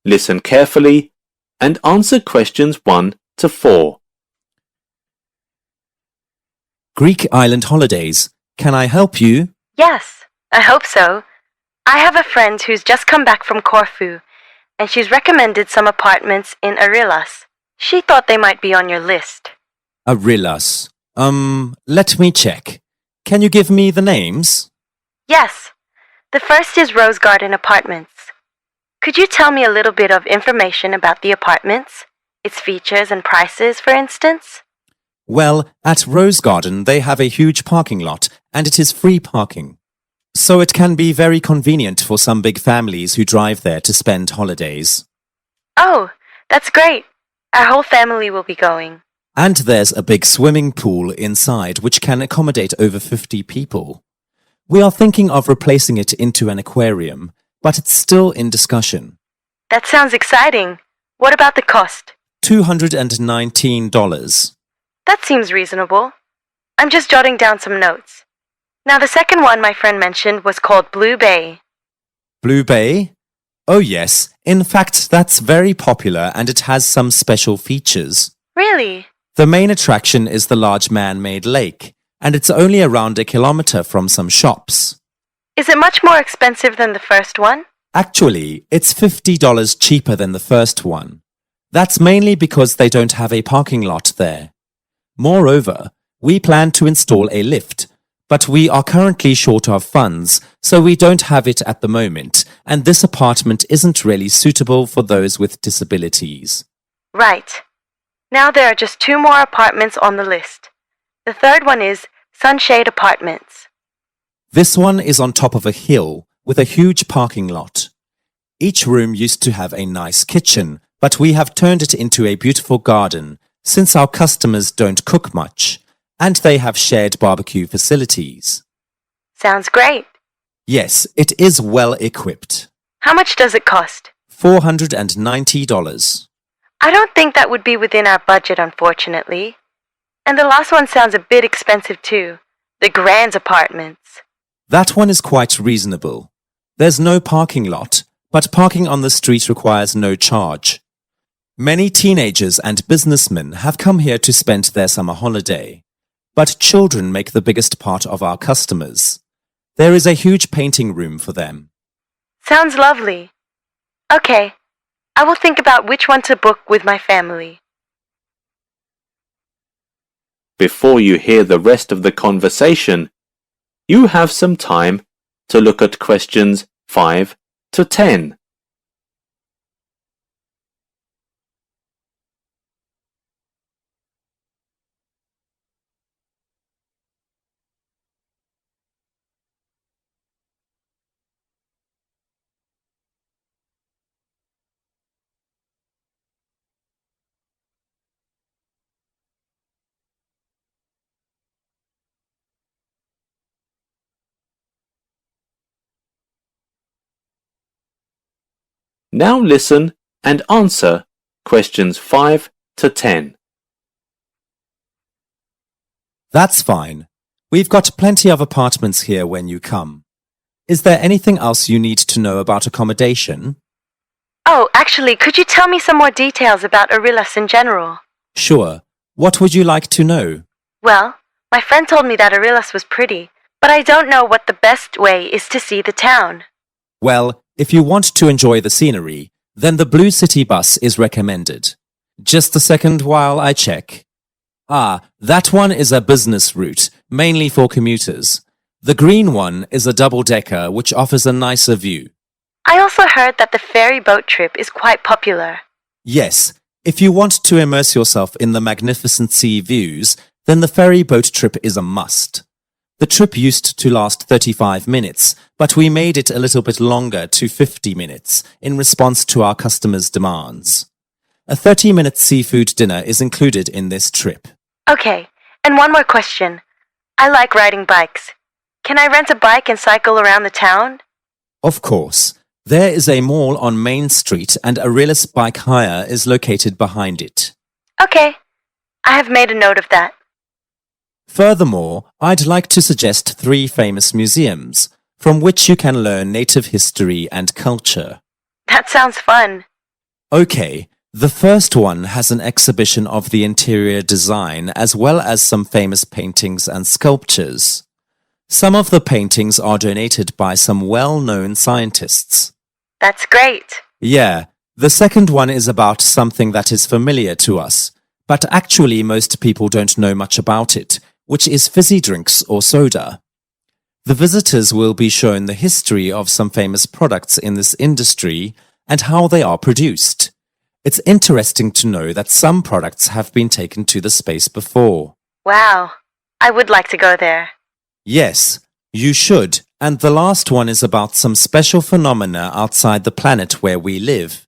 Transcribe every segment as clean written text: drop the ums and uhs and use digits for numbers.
Listen carefully and answer questions 1 to 4. Greek island holidays. Can I help you? Yes, I hope so. I have a friend who's just come back from Corfu, and she's recommended some apartments in Arillas. She thought they might be on your list. Arillas. Let me check. Can you give me the names? Yes. The first is Rose Garden Apartments. Could you tell me a little bit of information about the apartments? Its features and prices, for instance? Well, at Rose Garden they have a huge parking lot and it is free parking. So it can be very convenient for some big families who drive there to spend holidays. Oh, that's great. Our whole family will be going. And there's a big swimming pool inside which can accommodate over 50 people. We are thinking of replacing it into an aquarium, but it's still in discussion. That sounds exciting. What about the cost? $219. That seems reasonable. I'm just jotting down some notes. Now, the second one my friend mentioned was called Blue Bay. Blue Bay? Oh yes, in fact that's very popular and it has some special features. Really? The main attraction is the large man-made lake, and it's only around a kilometer from some shops. Is it much more expensive than the first one? Actually, it's $50 cheaper than the first one. That's mainly because they don't have a parking lot there. Moreover, we plan to install a lift, but we are currently short of funds, so we don't have it at the moment, and this apartment isn't really suitable for those with disabilities. Right. Now there are just 2 more apartments on the list. The third one is Sunshade Apartments. This one is on top of a hill with a huge parking lot. Each room used to have a nice kitchen, but we have turned it into a beautiful garden since our customers don't cook much, and they have shared barbecue facilities. Sounds great. Yes, it is well equipped. How much does it cost? $490. I don't think that would be within our budget, unfortunately. And the last one sounds a bit expensive too. The Grand Apartments. That one is quite reasonable. There's no parking lot, but parking on the street requires no charge. Many teenagers and businessmen have come here to spend their summer holiday, but children make the biggest part of our customers. There is a huge painting room for them. Sounds lovely. Okay, I will think about which one to book with my family. Before you hear the rest of the conversation, you have some time to look at questions 5 to 10. Now listen and answer questions 5 to 10. That's fine. We've got plenty of apartments here when you come. Is there anything else you need to know about accommodation? Oh, actually, could you tell me some more details about Arillas in general? Sure. What would you like to know? Well, my friend told me that Arillas was pretty, but I don't know what the best way is to see the town. Well, if you want to enjoy the scenery, then the Blue City bus is recommended. Just a second while I check. That one is a business route, mainly for commuters. The green one is a double-decker which offers a nicer view. I also heard that the ferry boat trip is quite popular. Yes, if you want to immerse yourself in the magnificent sea views, then the ferry boat trip is a must. The trip used to last 35 minutes, but we made it a little bit longer to 50 minutes in response to our customers' demands. A 30-minute seafood dinner is included in this trip. Okay, and one more question. I like riding bikes. Can I rent a bike and cycle around the town? Of course. There is a mall on Main Street and Arillas Bike Hire is located behind it. Okay, I have made a note of that. Furthermore, I'd like to suggest 3 famous museums, from which you can learn native history and culture. That sounds fun. Okay, the first one has an exhibition of the interior design as well as some famous paintings and sculptures. Some of the paintings are donated by some well-known scientists. That's great. Yeah, the second one is about something that is familiar to us, but actually most people don't know much about it, which is fizzy drinks or soda. The visitors will be shown the history of some famous products in this industry and how they are produced. It's interesting to know that some products have been taken to the space before. Wow. I would like to go there. Yes, you should. And the last one is about some special phenomena outside the planet where we live.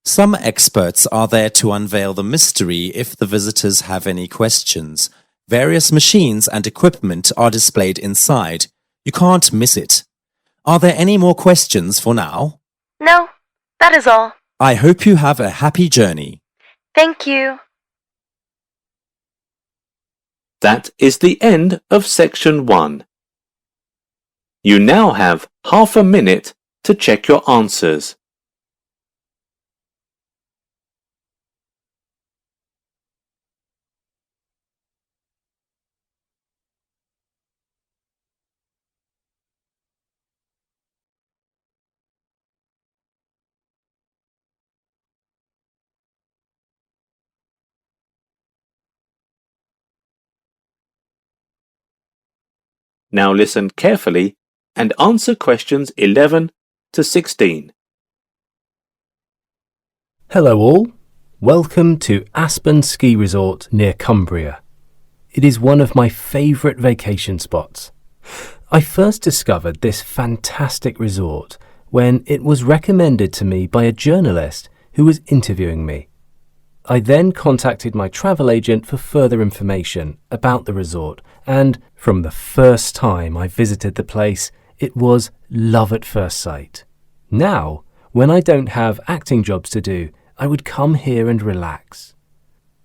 Some experts are there to unveil the mystery if the visitors have any questions. Various machines and equipment are displayed inside. You can't miss it. Are there any more questions for now? No, that is all. I hope you have a happy journey. Thank you. That is the end of section 1. You now have half a minute to check your answers. Now listen carefully and answer questions 11 to 16. Hello all, welcome to Aspen Ski Resort near Cumbria. It is one of my favourite vacation spots. I first discovered this fantastic resort when it was recommended to me by a journalist who was interviewing me. I then contacted my travel agent for further information about the resort, and from the first time I visited the place, it was love at first sight. Now, when I don't have acting jobs to do, I would come here and relax.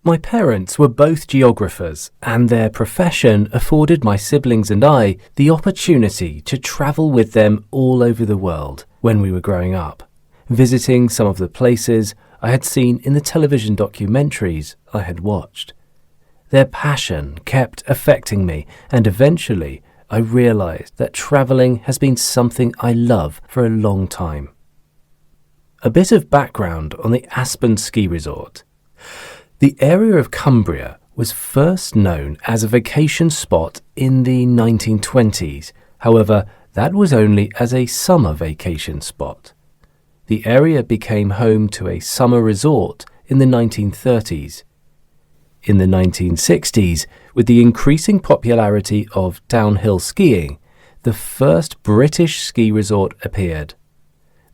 My parents were both geographers, and their profession afforded my siblings and I the opportunity to travel with them all over the world when we were growing up, visiting some of the places I had seen in the television documentaries I had watched. Their passion kept affecting me, and eventually I realized that traveling has been something I love for a long time. A bit of background on the Aspen Ski Resort. The area of Cumbria was first known as a vacation spot in the 1920s. However, that was only as a summer vacation spot. The area became home to a summer resort in the 1930s. In the 1960s, with the increasing popularity of downhill skiing, the first British ski resort appeared.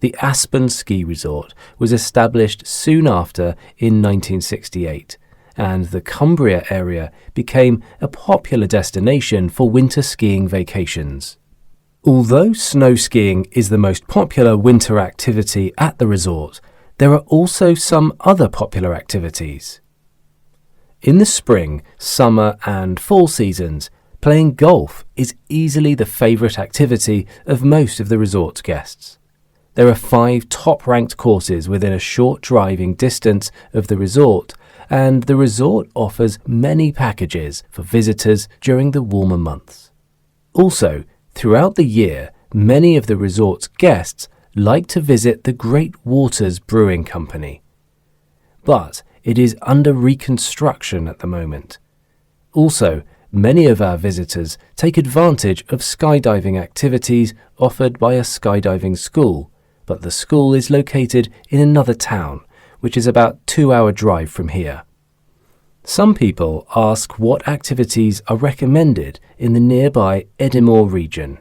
The Aspen Ski Resort was established soon after in 1968, and the Cumbria area became a popular destination for winter skiing vacations. Although snow skiing is the most popular winter activity at the resort, there are also some other popular activities. In the spring, summer and fall seasons, playing golf is easily the favourite activity of most of the resort's guests. There are 5 top-ranked courses within a short driving distance of the resort, and the resort offers many packages for visitors during the warmer months. Also, throughout the year, many of the resort's guests like to visit the Great Waters Brewing Company. But it is under reconstruction at the moment. Also, many of our visitors take advantage of skydiving activities offered by a skydiving school, but the school is located in another town, which is about a 2-hour drive from here. Some people ask what activities are recommended in the nearby Edinburgh region.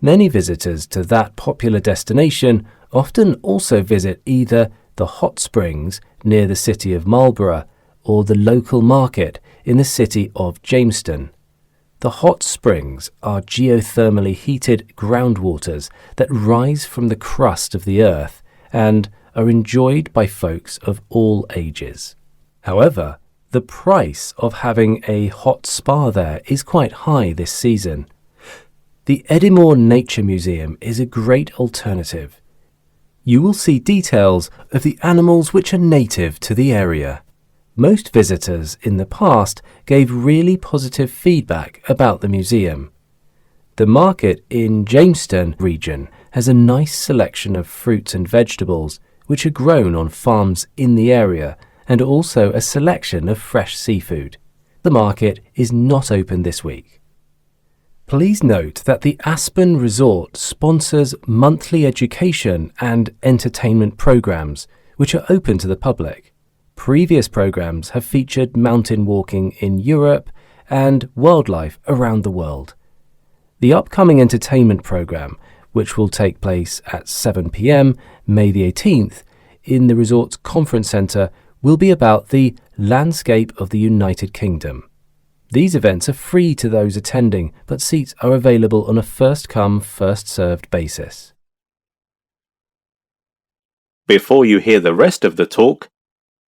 Many visitors to that popular destination often also visit either the hot springs near the city of Marlborough or the local market in the city of Jamestown. The hot springs are geothermally heated groundwaters that rise from the crust of the earth and are enjoyed by folks of all ages. However, the price of having a hot spa there is quite high this season. The Edinburgh Nature Museum is a great alternative. you will see details of the animals which are native to the area. Most visitors in the past gave really positive feedback about the museum. The market in Jamestown region has a nice selection of fruits and vegetables which are grown on farms in the area, and also a selection of fresh seafood. The market is not open this week. Please note that the Aspen Resort sponsors monthly education and entertainment programs which are open to the public. Previous programs have featured mountain walking in Europe and wildlife around the world. The upcoming entertainment program, which will take place at 7 p.m. May the 18th in the resort's conference centre, will be about the landscape of the United Kingdom. These events are free to those attending, but seats are available on a first-come, first-served basis. Before you hear the rest of the talk,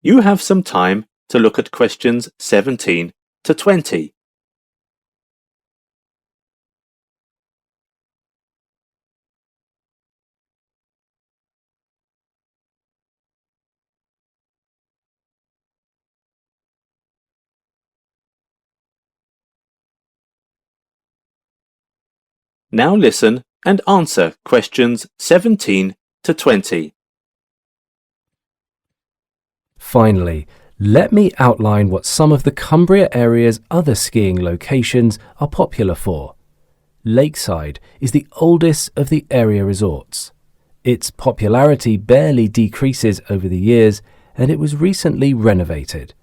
you have some time to look at questions 17 to 20. Now listen and answer questions 17 to 20. Finally, let me outline what some of the Cumbria area's other skiing locations are popular for. Lakeside is the oldest of the area resorts. Its popularity barely decreases over the years, and it was recently renovated.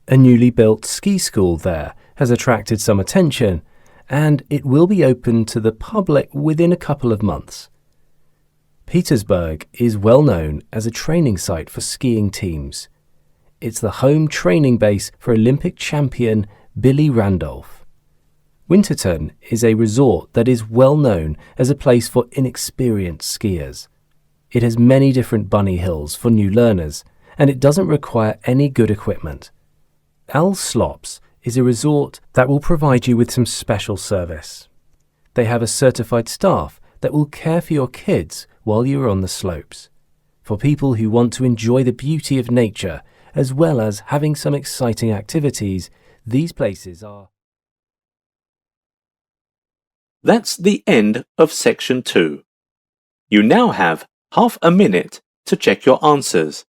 A newly built ski school there has attracted some attention, and it will be open to the public within a couple of months. Petersburg is well known as a training site for skiing teams. It's the home training base for Olympic champion Billy Randolph. Winterton is a resort that is well known as a place for inexperienced skiers. It has many different bunny hills for new learners, and it doesn't require any good equipment. Al Slops is a resort that will provide you with some special service. They have a certified staff that will care for your kids while you are on the slopes. For people who want to enjoy the beauty of nature, as well as having some exciting activities, these places are... That's the end of section 2. You now have half a minute to check your answers.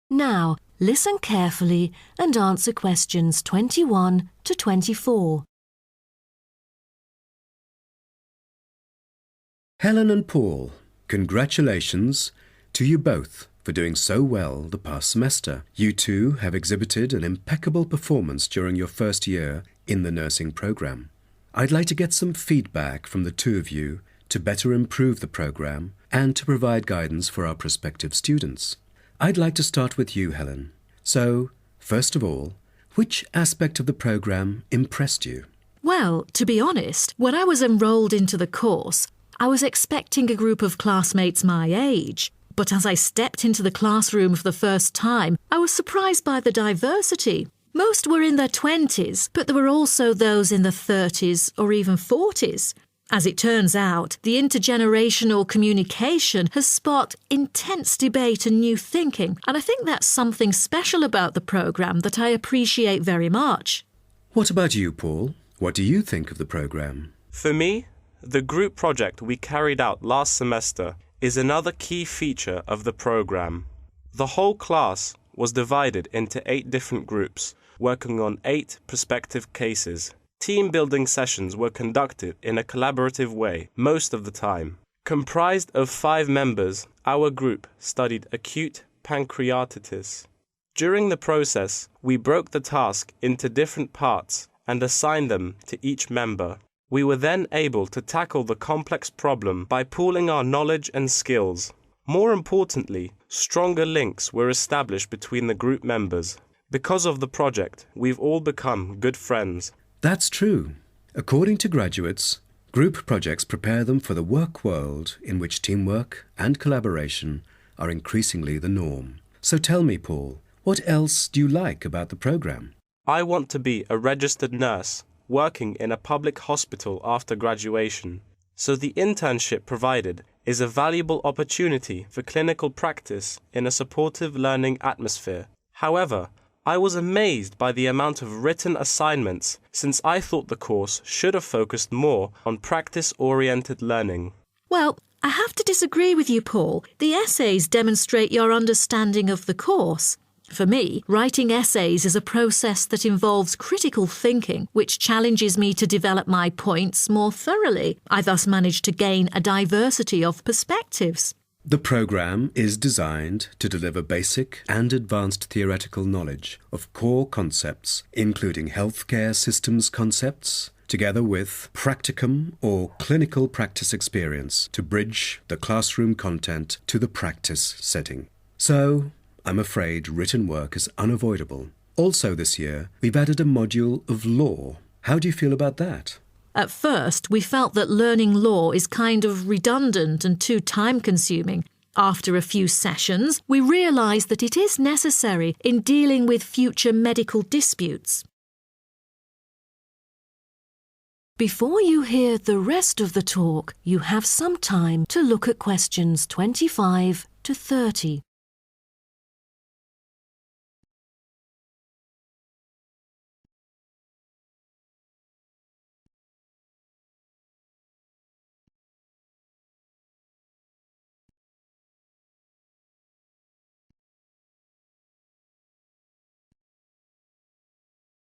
Now, listen carefully and answer questions 21 to 24. Helen and Paul, congratulations to you both for doing so well the past semester. You two have exhibited an impeccable performance during your first year in the nursing program. I'd like to get some feedback from the two of you to better improve the program and to provide guidance for our prospective students. I'd like to start with you, Helen. So, first of all, which aspect of the program impressed you? Well, to be honest, when I was enrolled into the course, I was expecting a group of classmates my age. But as I stepped into the classroom for the first time, I was surprised by the diversity. Most were in their 20s, but there were also those in their 30s or even 40s. As it turns out, the intergenerational communication has sparked intense debate and new thinking, and I think that's something special about the programme that I appreciate very much. What about you, Paul? What do you think of the program? For me, the group project we carried out last semester is another key feature of the program. The whole class was divided into 8 different groups, working on 8 prospective cases. Team-building sessions were conducted in a collaborative way most of the time. Comprised of 5 members, our group studied acute pancreatitis. During the process, we broke the task into different parts and assigned them to each member. We were then able to tackle the complex problem by pooling our knowledge and skills. More importantly, stronger links were established between the group members. Because of the project, we've all become good friends. That's true. According to graduates, Group projects prepare them for the work world in which teamwork and collaboration are increasingly the norm. So tell me, Paul, what else do you like about the program? I want to be a registered nurse working in a public hospital after graduation. So the internship provided is a valuable opportunity for clinical practice in a supportive learning atmosphere. However, I was amazed by the amount of written assignments since I thought the course should have focused more on practice-oriented learning. Well, I have to disagree with you, Paul. The essays demonstrate your understanding of the course. For me, writing essays is a process that involves critical thinking, which challenges me to develop my points more thoroughly. I thus manage to gain a diversity of perspectives. The program is designed to deliver basic and advanced theoretical knowledge of core concepts, including healthcare systems concepts, together with practicum or clinical practice experience to bridge the classroom content to the practice setting. So, I'm afraid written work is unavoidable. Also this year, we've added a module of law. How do you feel about that? At first, we felt that learning law is kind of redundant and too time-consuming. After a few sessions, we realised that it is necessary in dealing with future medical disputes. Before you hear the rest of the talk, you have some time to look at questions 25 to 30.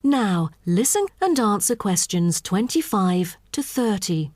Now, listen and answer questions 25 to 30.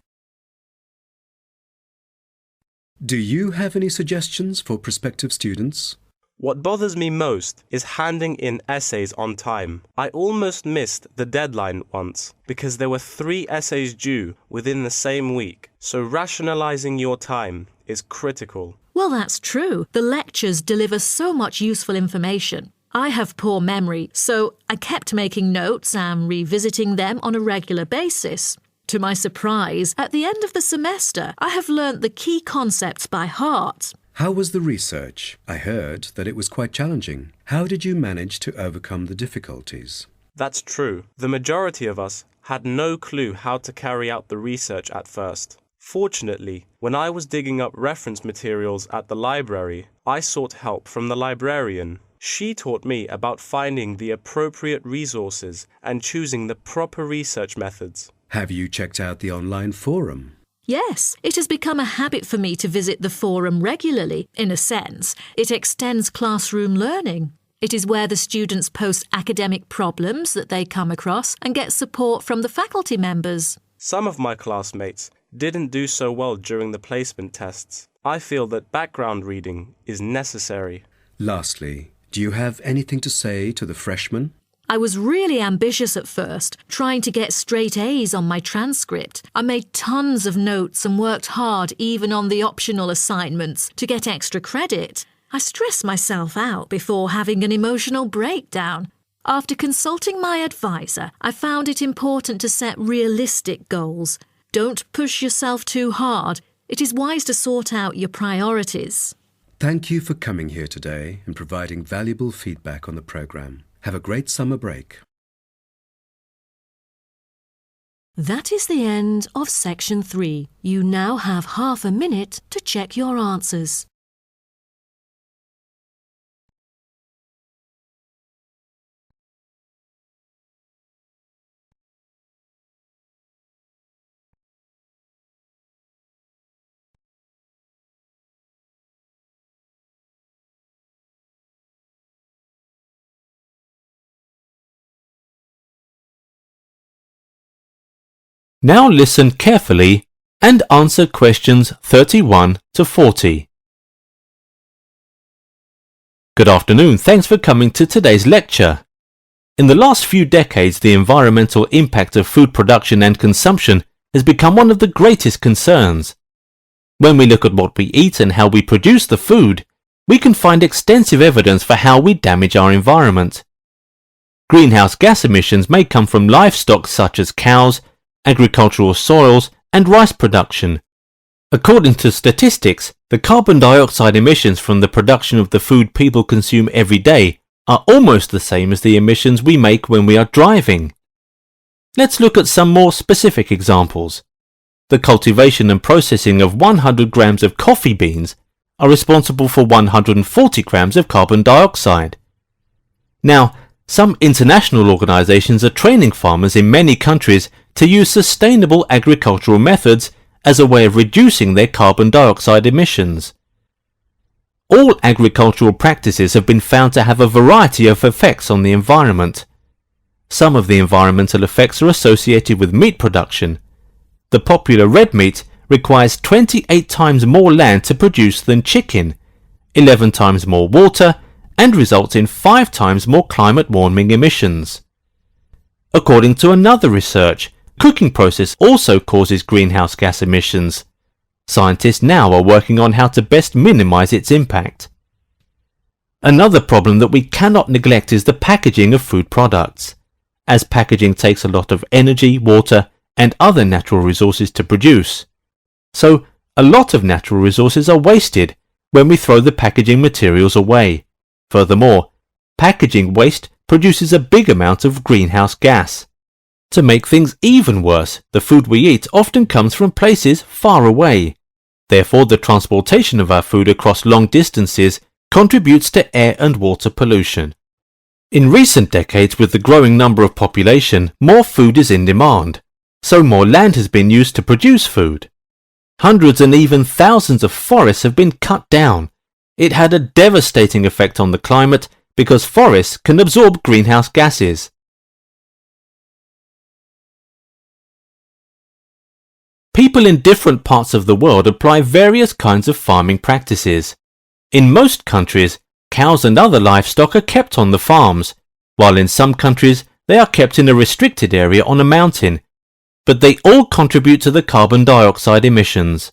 Do you have any suggestions for prospective students? What bothers me most is handing in essays on time. I almost missed the deadline once because there were 3 essays due within the same week, so rationalizing your time is critical. Well, that's true. The lectures deliver so much useful information. I have poor memory, so I kept making notes and revisiting them on a regular basis. To my surprise, at the end of the semester, I have learnt the key concepts by heart. How was the research? I heard that it was quite challenging. How did you manage to overcome the difficulties? That's true. The majority of us had no clue how to carry out the research at first. Fortunately, when I was digging up reference materials at the library, I sought help from the librarian. She taught me about finding the appropriate resources and choosing the proper research methods. Have you checked out the online forum? Yes, it has become a habit for me to visit the forum regularly. In a sense, it extends classroom learning. It is where the students post academic problems that they come across and get support from the faculty members. Some of my classmates didn't do so well during the placement tests. I feel that background reading is necessary. Lastly, do you have anything to say to the freshmen? I was really ambitious at first, trying to get straight A's on my transcript. I made tons of notes and worked hard even on the optional assignments to get extra credit. I stressed myself out before having an emotional breakdown. After consulting my advisor, I found it important to set realistic goals. Don't push yourself too hard. It is wise to sort out your priorities. Thank you for coming here today and providing valuable feedback on the program. Have a great summer break. That is the end of section 3. You now have half a minute to check your answers. Now listen carefully and answer questions 31 to 40. Good afternoon, thanks for coming to today's lecture. In the last few decades, the environmental impact of food production and consumption has become one of the greatest concerns. When we look at what we eat and how we produce the food, we can find extensive evidence for how we damage our environment. Greenhouse gas emissions may come from livestock such as cows, agricultural soils and rice production. According to statistics, the carbon dioxide emissions from the production of the food people consume every day are almost the same as the emissions we make when we are driving. Let's look at some more specific examples. The cultivation and processing of 100 grams of coffee beans are responsible for 140 grams of carbon dioxide. Now, some international organizations are training farmers in many countries to use sustainable agricultural methods as a way of reducing their carbon dioxide emissions. All agricultural practices have been found to have a variety of effects on the environment. Some of the environmental effects are associated with meat production. The popular red meat requires 28 times more land to produce than chicken, 11 times more water, and results in 5 times more climate warming emissions. According to another research, cooking process also causes greenhouse gas emissions. Scientists now are working on how to best minimize its impact. Another problem that we cannot neglect is the packaging of food products. As packaging takes a lot of energy, water, and other natural resources to produce. So, a lot of natural resources are wasted when we throw the packaging materials away. Furthermore, packaging waste produces a big amount of greenhouse gas. To make things even worse, the food we eat often comes from places far away. Therefore, the transportation of our food across long distances contributes to air and water pollution. In recent decades, with the growing number of population, more food is in demand, so more land has been used to produce food. Hundreds and even thousands of forests have been cut down. It had a devastating effect on the climate because forests can absorb greenhouse gases. People in different parts of the world apply various kinds of farming practices. In most countries, cows and other livestock are kept on the farms, while in some countries they are kept in a restricted area on a mountain, but they all contribute to the carbon dioxide emissions.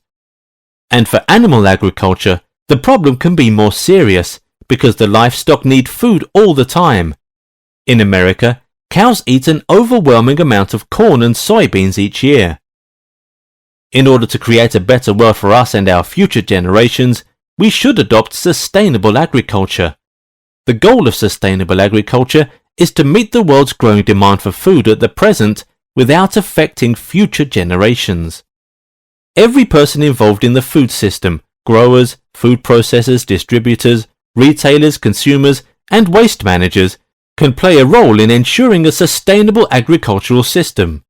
And for animal agriculture, the problem can be more serious because the livestock need food all the time. In America, cows eat an overwhelming amount of corn and soybeans each year. In order to create a better world for us and our future generations, we should adopt sustainable agriculture. The goal of sustainable agriculture is to meet the world's growing demand for food at the present without affecting future generations. Every person involved in the food system, growers, food processors, distributors, retailers, consumers, and waste managers, can play a role in ensuring a sustainable agricultural system.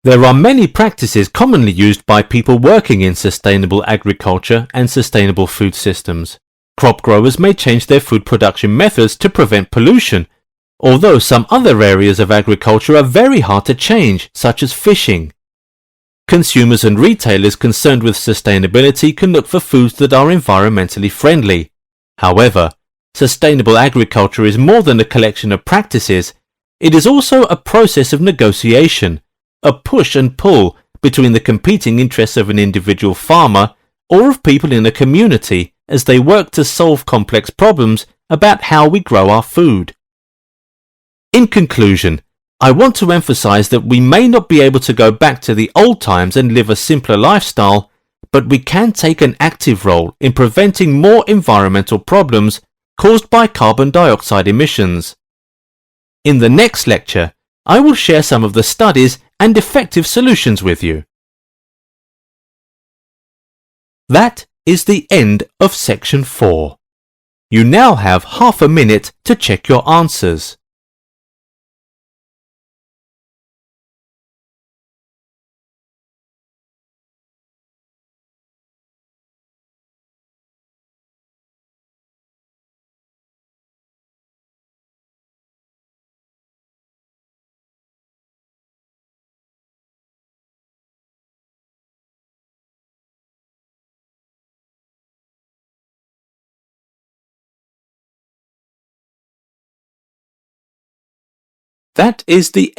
There are many practices commonly used by people working in sustainable agriculture and sustainable food systems. Crop growers may change their food production methods to prevent pollution, although some other areas of agriculture are very hard to change, such as fishing. Consumers and retailers concerned with sustainability can look for foods that are environmentally friendly. However, sustainable agriculture is more than a collection of practices. It is also a process of negotiation, a push and pull between the competing interests of an individual farmer or of people in a community as they work to solve complex problems about how we grow our food. In conclusion, I want to emphasize that we may not be able to go back to the old times and live a simpler lifestyle, but we can take an active role in preventing more environmental problems caused by carbon dioxide emissions. In the next lecture, I will share some of the studies and effective solutions with you. That is the end of section 4. You now have half a minute to check your answers. That is the